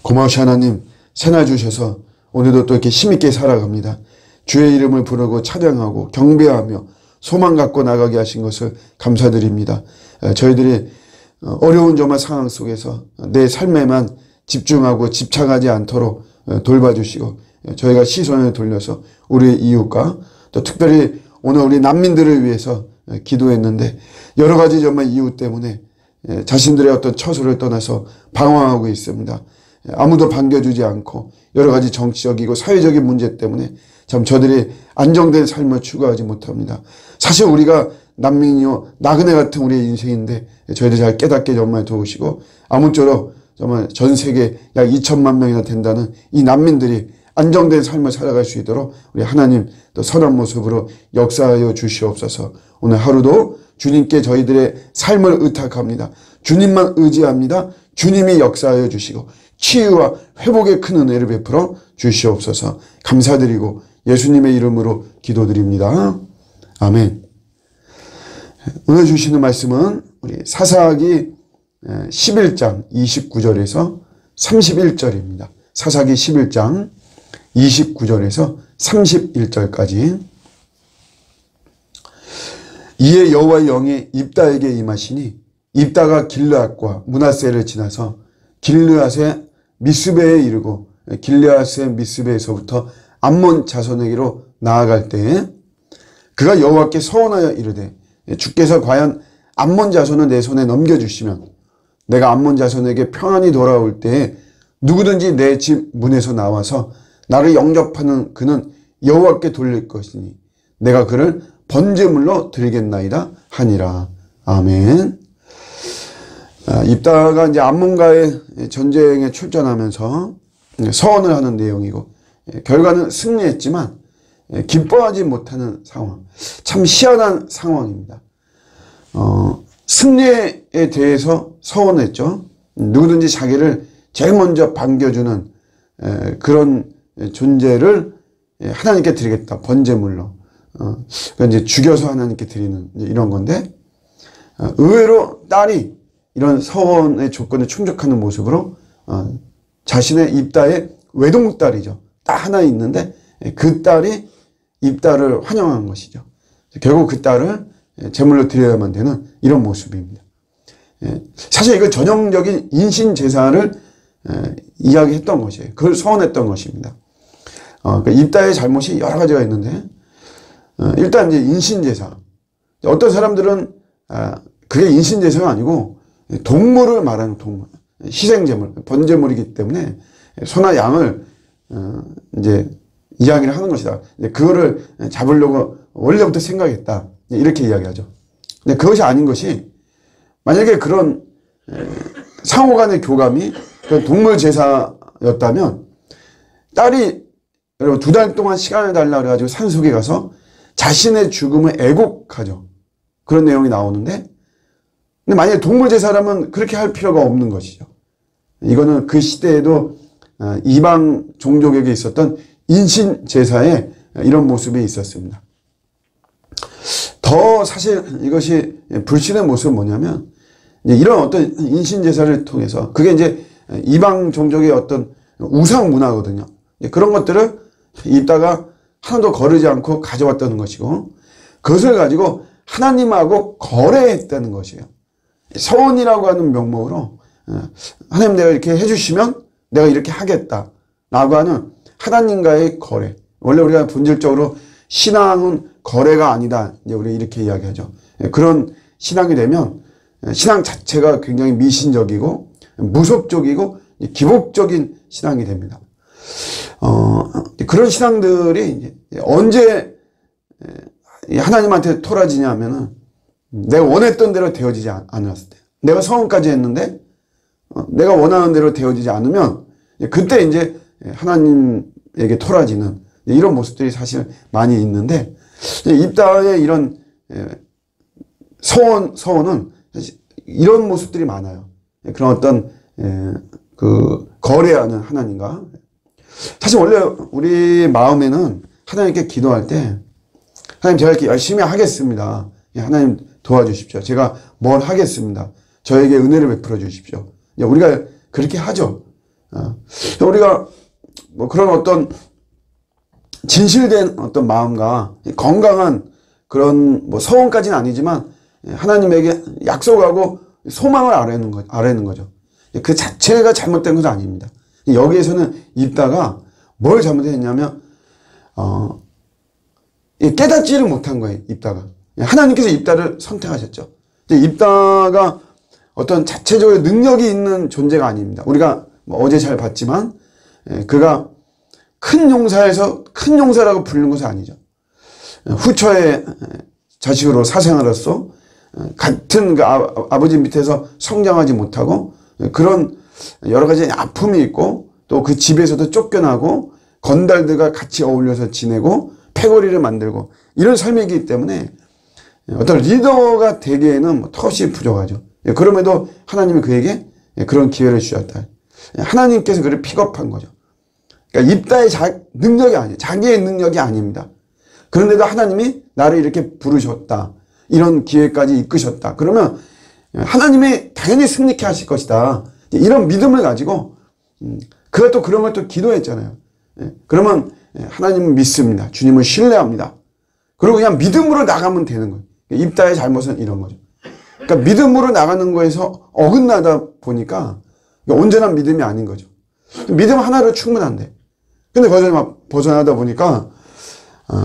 고마우시 하나님, 새날 주셔서 오늘도 또 이렇게 힘있게 살아갑니다. 주의 이름을 부르고 찬양하고 경배하며 소망 갖고 나가게 하신 것을 감사드립니다. 저희들이 어려운 정말 상황 속에서 내 삶에만 집중하고 집착하지 않도록 돌봐주시고, 저희가 시선을 돌려서 우리 이웃과 또 특별히 오늘 우리 난민들을 위해서 기도했는데, 여러 가지 정말 이유 때문에 자신들의 어떤 처소를 떠나서 방황하고 있습니다. 아무도 반겨주지 않고 여러 가지 정치적이고 사회적인 문제 때문에 참 저들이 안정된 삶을 추구하지 못합니다. 사실 우리가 난민이요 나그네 같은 우리의 인생인데, 저희들 잘 깨닫게 정말 도우시고, 아무쪼록 정말 전 세계 약 2천만 명이나 된다는 이 난민들이 안정된 삶을 살아갈 수 있도록 우리 하나님 또 선한 모습으로 역사하여 주시옵소서. 오늘 하루도 주님께 저희들의 삶을 의탁합니다. 주님만 의지합니다. 주님이 역사하여 주시고 치유와 회복의 큰 은혜를 베풀어 주시옵소서. 감사드리고 예수님의 이름으로 기도드립니다. 아멘. 오늘 주시는 말씀은 우리 사사기 11장 29절에서 31절입니다. 사사기 11장 29절에서 31절까지. 이에 여호와의 영이 입다에게 임하시니 입다가 길르앗과 므낫세를 지나서 길르앗의 미스베에 이르고 길르앗의 미스베에서부터 암몬 자손에게로 나아갈 때에 그가 여호와께 서원하여 이르되, 주께서 과연 암몬 자손을 내 손에 넘겨주시면 내가 암몬 자손에게 평안히 돌아올 때에 누구든지 내 집 문에서 나와서 나를 영접하는 그는 여호와께 돌릴 것이니 내가 그를 번제물로 드리겠나이다 하니라. 아멘. 입다가 이제 암몬과의 전쟁에 출전하면서 서원을 하는 내용이고, 결과는 승리했지만 기뻐하지 못하는 상황. 참 희한한 상황입니다. 승리에 대해서 서원했죠. 누구든지 자기를 제일 먼저 반겨주는 그런 존재를 하나님께 드리겠다. 번제물로. 그러니까 이제 죽여서 하나님께 드리는 이런 건데, 의외로 딸이 이런 서원의 조건에 충족하는 모습으로 자신의 입다의 외동딸이죠. 딱 하나 있는데 그 딸이 입다를 환영한 것이죠. 결국 그 딸을 제물로 드려야만 되는 이런 모습입니다. 사실 이건 전형적인 인신제사를 이야기했던 것이에요. 그걸 서원했던 것입니다. 그러니까 입다의 잘못이 여러 가지가 있는데, 일단 이제 인신제사. 어떤 사람들은 그게 인신제사가 아니고 동물을 말하는 동물, 희생제물, 번제물이기 때문에 소나 양을 이제 이야기를 하는 것이다. 그거를 잡으려고 원래부터 생각했다. 이렇게 이야기하죠. 근데 그것이 아닌 것이, 만약에 그런 상호 간의 교감이 동물 제사였다면 딸이 여러분 2달 동안 시간을 달라 그래가지고 산속에 가서 자신의 죽음을 애곡하죠. 그런 내용이 나오는데, 근데 만약에 동물 제사라면 그렇게 할 필요가 없는 것이죠. 이거는 그 시대에도 이방 종족에게 있었던 인신 제사에 이런 모습이 있었습니다. 더 사실 이것이 불신의 모습은 뭐냐면, 이런 어떤 인신 제사를 통해서, 그게 이제 이방 종족의 어떤 우상 문화거든요. 그런 것들을 입다가 하나도 거르지 않고 가져왔다는 것이고, 그것을 가지고 하나님하고 거래했다는 것이에요. 서원이라고 하는 명목으로 하나님 내가 이렇게 해주시면 내가 이렇게 하겠다 라고 하는 하나님과의 거래. 원래 우리가 본질적으로 신앙은 거래가 아니다, 이제 우리 이렇게 이야기하죠. 그런 신앙이 되면 신앙 자체가 굉장히 미신적이고 무속적이고 기복적인 신앙이 됩니다. 그런 신앙들이 언제 하나님한테 토라지냐 하면은 내가 원했던 대로 되어지지 않았을 때, 내가 서원까지 했는데 내가 원하는 대로 되어지지 않으면 그때 이제 하나님에게 토라지는 이런 모습들이 사실 많이 있는데, 입다의 이런 서원은 이런 모습들이 많아요. 그런 어떤 그 거래하는 하나님과. 사실 원래 우리 마음에는 하나님께 기도할 때, 하나님 제가 이렇게 열심히 하겠습니다. 하나님 도와주십시오. 제가 뭘 하겠습니다. 저에게 은혜를 베풀어 주십시오. 우리가 그렇게 하죠. 우리가 뭐 그런 어떤 진실된 어떤 마음과 건강한 그런 뭐 서원까지는 아니지만 하나님에게 약속하고 소망을 아뢰는 거죠. 그 자체가 잘못된 것은 아닙니다. 여기에서는 입다가 뭘 잘못했냐면 깨닫지를 못한 거예요. 입다가. 하나님께서 입다를 선택하셨죠. 입다가 어떤 자체적으로 능력이 있는 존재가 아닙니다. 우리가 뭐 어제 잘 봤지만 그가 큰 용사에서 큰 용사라고 부르는 것은 아니죠. 후처의 자식으로 사생아로서 같은 그 아버지 밑에서 성장하지 못하고 그런 여러 가지 아픔이 있고 또 그 집에서도 쫓겨나고 건달들과 같이 어울려서 지내고 패거리를 만들고 이런 삶이기 때문에 어떤 리더가 되기에는 턱없이 부족하죠. 그럼에도 하나님이 그에게 그런 기회를 주셨다. 하나님께서 그를 픽업한 거죠. 그러니까 입다의 능력이 아니에요. 자기의 능력이 아닙니다. 그런데도 하나님이 나를 이렇게 부르셨다. 이런 기회까지 이끄셨다. 그러면 하나님이 당연히 승리케 하실 것이다. 이런 믿음을 가지고 그가 또 그런 걸 또 기도했잖아요. 그러면 하나님을 믿습니다. 주님을 신뢰합니다. 그리고 그냥 믿음으로 나가면 되는 거예요. 입다의 잘못은 이런 거죠. 그러니까 믿음으로 나가는 거에서 어긋나다 보니까 온전한 믿음이 아닌 거죠. 믿음 하나로 충분한데. 근데 거기서 막 벗어나다 보니까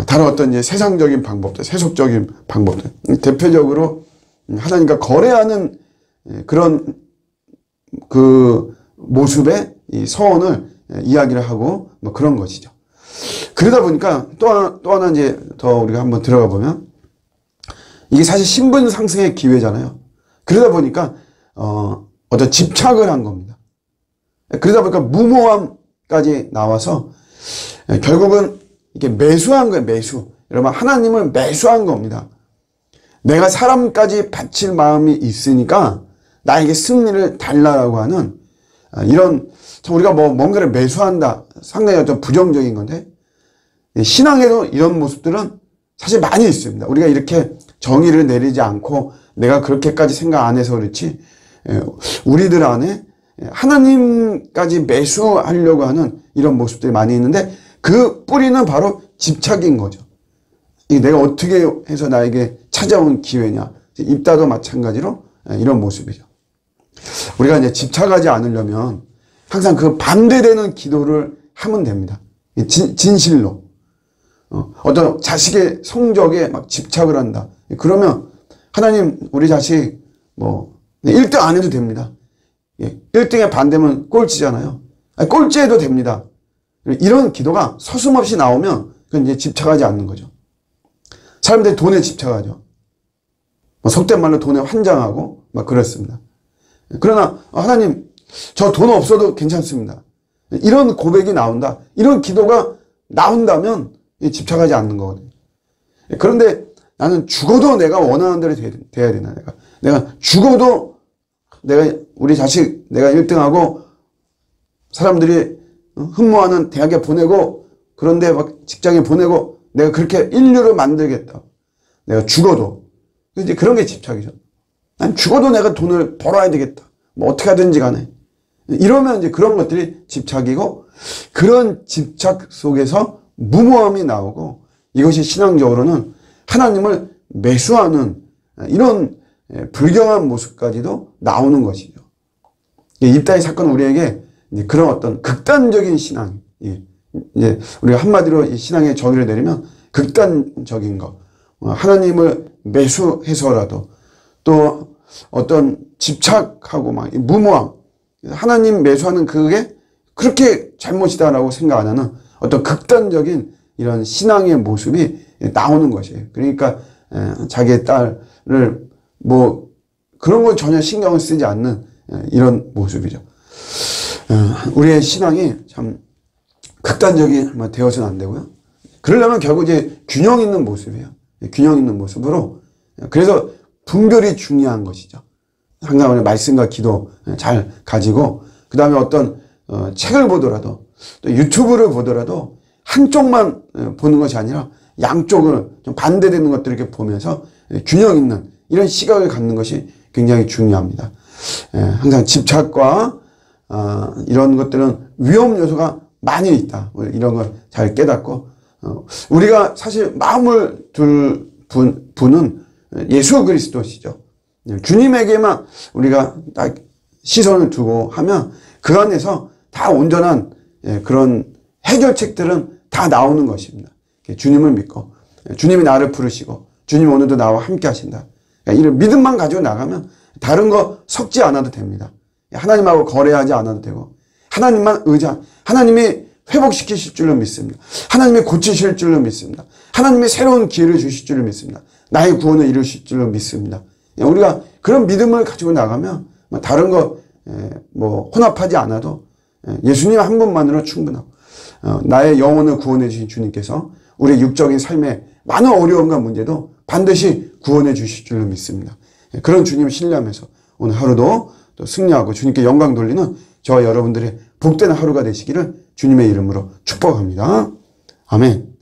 다른 어떤 이제 세상적인 방법들, 세속적인 방법들, 대표적으로 하나님과 거래하는 그런 그 모습의 이 서원을 이야기를 하고 뭐 그런 것이죠. 그러다 보니까 또 하나 이제 더 우리가 한번 들어가 보면 이게 사실 신분 상승의 기회잖아요. 그러다 보니까 어떤 집착을 한 겁니다. 그러다 보니까 무모함까지 나와서 결국은 이게 매수한 거예요. 매수. 여러분 하나님을 매수한 겁니다. 내가 사람까지 바칠 마음이 있으니까 나에게 승리를 달라라고 하는 이런 우리가 뭐 뭔가를 매수한다. 상당히 어떤 부정적인 건데 신앙에도 이런 모습들은 사실 많이 있습니다. 우리가 이렇게 정의를 내리지 않고 내가 그렇게까지 생각 안 해서 그렇지 우리들 안에 하나님까지 매수하려고 하는 이런 모습들이 많이 있는데 그 뿌리는 바로 집착인 거죠. 내가 어떻게 해서 나에게 찾아온 기회냐. 입다도 마찬가지로 이런 모습이죠. 우리가 이제 집착하지 않으려면 항상 그 반대되는 기도를 하면 됩니다. 진실로. 어떤 자식의 성적에 막 집착을 한다. 그러면 하나님 우리 자식 뭐 1등 안 해도 됩니다. 1등에 반대면 꼴찌잖아요. 꼴찌해도 됩니다. 이런 기도가 서슴없이 나오면 그건 이제 집착하지 않는 거죠. 사람들이 돈에 집착하죠. 속된 말로 돈에 환장하고 막 그렇습니다. 그러나 하나님 저 돈 없어도 괜찮습니다. 이런 고백이 나온다. 이런 기도가 나온다면 집착하지 않는 거거든요. 그런데 나는 죽어도 내가 원하는 대로 돼야 되나. 내가 죽어도 내가 우리 자식 내가 1등하고 사람들이 흠모하는 대학에 보내고 그런데 막 직장에 보내고 내가 그렇게 인류를 만들겠다. 내가 죽어도. 이제 그런 게 집착이죠. 난 죽어도 내가 돈을 벌어야 되겠다. 뭐 어떻게 하든지 간에. 이러면 이제 그런 것들이 집착이고 그런 집착 속에서 무모함이 나오고 이것이 신앙적으로는 하나님을 매수하는 이런 불경한 모습까지도 나오는 것이죠. 입다의 사건은 우리에게 그런 어떤 극단적인 신앙, 이제 우리가 한마디로 이 신앙의 정의를 내리면 극단적인 거, 하나님을 매수해서라도 또 어떤 집착하고 막 무모함, 하나님 매수하는 그게 그렇게 잘못이다라고 생각 안 하는 어떤 극단적인 이런 신앙의 모습이 나오는 것이에요. 그러니까 자기의 딸을 뭐 그런 건 전혀 신경을 쓰지 않는 이런 모습이죠. 우리의 신앙이 참 극단적이 되어서는 안 되고요. 그러려면 결국 이제 균형 있는 모습이에요. 균형 있는 모습으로. 그래서 분별이 중요한 것이죠. 항상 우리 말씀과 기도 잘 가지고 그 다음에 어떤 책을 보더라도 또 유튜브를 보더라도 한쪽만 보는 것이 아니라 양쪽을 좀 반대되는 것들을 이렇게 보면서 균형 있는 이런 시각을 갖는 것이 굉장히 중요합니다. 항상 집착과 이런 것들은 위험 요소가 많이 있다. 이런 걸 잘 깨닫고, 우리가 사실 마음을 둘 분은 예수 그리스도시죠. 주님에게만 우리가 딱 시선을 두고 하면 그 안에서 다 온전한 그런 해결책들은 다 나오는 것입니다. 주님을 믿고 주님이 나를 부르시고 주님이 오늘도 나와 함께 하신다. 이런 믿음만 가지고 나가면 다른 거 섞지 않아도 됩니다. 하나님하고 거래하지 않아도 되고 하나님만 하나님이 회복시키실 줄로 믿습니다. 하나님이 고치실 줄로 믿습니다. 하나님이 새로운 기회를 주실 줄로 믿습니다. 나의 구원을 이루실 줄로 믿습니다. 우리가 그런 믿음을 가지고 나가면 다른 거 혼합하지 않아도 예수님 한 분만으로 충분하고 나의 영혼을 구원해 주신 주님께서 우리의 육적인 삶의 많은 어려움과 문제도 반드시 구원해 주실 줄로 믿습니다. 그런 주님을 신뢰하면서 오늘 하루도 또 승리하고 주님께 영광 돌리는 저와 여러분들의 복된 하루가 되시기를 주님의 이름으로 축복합니다. 아멘.